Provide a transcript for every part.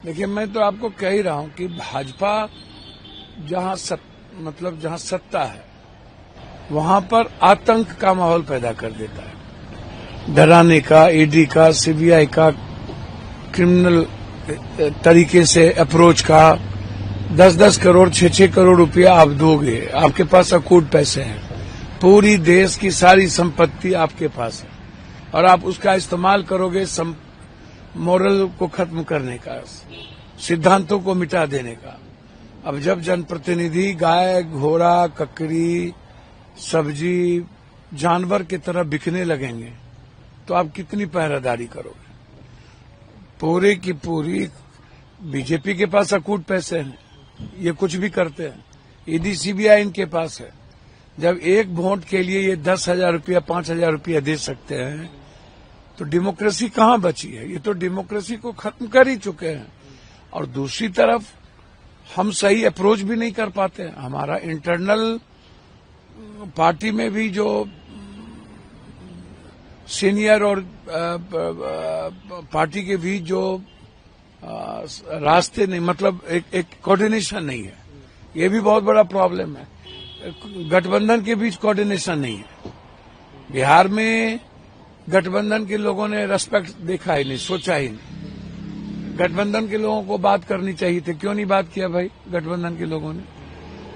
देखिए, मैं तो आपको कह ही रहा हूं कि भाजपा जहां जहां सत्ता है वहां पर आतंक का माहौल पैदा कर देता है। डराने का, ईडी का, सीबीआई का, क्रिमिनल तरीके से अप्रोच का, 10-10 करोड़ 6-6 करोड़ रुपया आप दोगे, आपके पास अकूट पैसे हैं, पूरी देश की सारी संपत्ति आपके पास है और आप उसका इस्तेमाल करोगे मोरल को खत्म करने का, सिद्धांतों को मिटा देने का। अब जब जनप्रतिनिधि गाय, घोड़ा, ककड़ी, सब्जी, जानवर की तरह बिकने लगेंगे तो आप कितनी पहरेदारी करोगे? पूरी की पूरी बीजेपी के पास अकूट पैसे हैं, ये कुछ भी करते हैं। ईडी सीबीआई इनके पास है। जब एक वोट के लिए ये 10,000 रुपया 5,000 रुपया दे सकते हैं तो डेमोक्रेसी कहां बची है? ये तो डेमोक्रेसी को खत्म कर ही चुके हैं। और दूसरी तरफ हम सही अप्रोच भी नहीं कर पाते। हमारा इंटरनल पार्टी में भी जो सीनियर और पार्टी के बीच जो रास्ते नहीं, मतलब एक कोऑर्डिनेशन नहीं है, ये भी बहुत बड़ा प्रॉब्लम है। गठबंधन के बीच कोऑर्डिनेशन नहीं है। बिहार में गठबंधन के लोगों ने रेस्पेक्ट देखा ही नहीं, सोचा ही नहीं। गठबंधन के लोगों को बात करनी चाहिए थी, क्यों नहीं बात किया भाई गठबंधन के लोगों ने?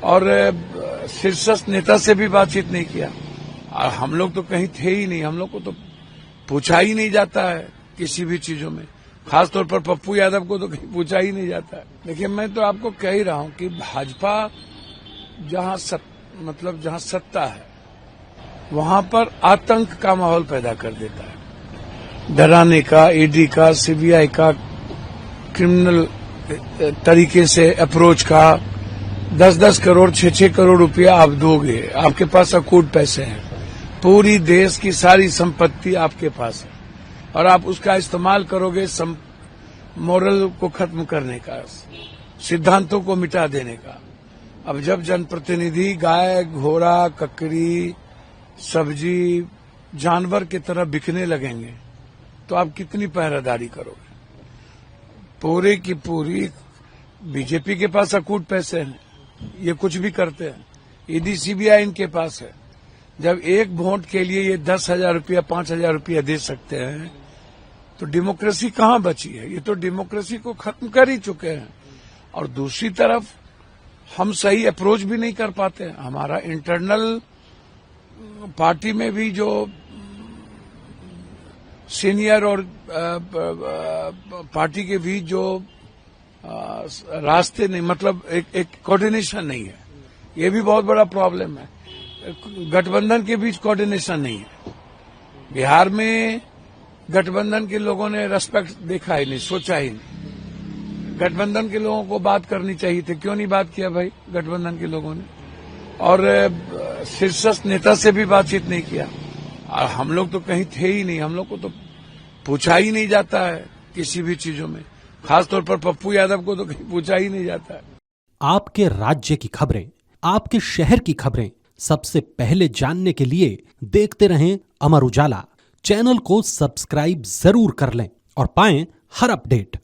और शीर्षस्थ नेता से भी बातचीत नहीं किया। और हम लोग तो कहीं थे ही नहीं, हम लोग को तो पूछा ही नहीं जाता है किसी भी चीजों में। खासतौर पर पप्पू यादव को तो कहीं पूछा ही नहीं जाता है। देखिए, मैं तो आपको कह ही रहा हूं कि भाजपा जहां जहां सत्ता है वहां पर आतंक का माहौल पैदा कर देता है। डराने का, ईडी का, सीबीआई का, क्रिमिनल तरीके से अप्रोच का, 10-10 करोड़ 6-6 करोड़ रुपया आप दोगे, आपके पास अकूट पैसे हैं, पूरी देश की सारी संपत्ति आपके पास है और आप उसका इस्तेमाल करोगे मोरल को खत्म करने का, सिद्धांतों को मिटा देने का। अब जब जनप्रतिनिधि गाय, घोड़ा, ककड़ी, सब्जी, जानवर की तरह बिकने लगेंगे तो आप कितनी पहरेदारी करोगे? पूरी की पूरी बीजेपी के पास अकूट पैसे हैं, ये कुछ भी करते हैं। ईडी सीबीआई इनके पास है। जब एक वोट के लिए ये 10,000 रुपया 5,000 रुपया दे सकते हैं तो डेमोक्रेसी कहां बची है? ये तो डेमोक्रेसी को खत्म कर ही चुके हैं। और दूसरी तरफ हम सही अप्रोच भी नहीं कर पाते। हमारा इंटरनल पार्टी में भी जो सीनियर और पार्टी के बीच जो रास्ते नहीं, मतलब एक कोऑर्डिनेशन नहीं है, ये भी बहुत बड़ा प्रॉब्लम है। गठबंधन के बीच कोऑर्डिनेशन नहीं है। बिहार में गठबंधन के लोगों ने रेस्पेक्ट देखा ही नहीं, सोचा ही नहीं। गठबंधन के लोगों को बात करनी चाहिए थी, क्यों नहीं बात किया भाई गठबंधन के लोगों ने? और शीर्षस्थ नेता से भी बातचीत नहीं किया। और हम लोग तो कहीं थे ही नहीं, हम लोग को तो पूछा ही नहीं जाता है किसी भी चीजों में। खासतौर पर पप्पू यादव को तो कहीं पूछा ही नहीं जाता है। आपके राज्य की खबरें, आपके शहर की खबरें सबसे पहले जानने के लिए देखते रहें अमर उजाला। चैनल को सब्सक्राइब जरूर कर लें और पाएं हर अपडेट।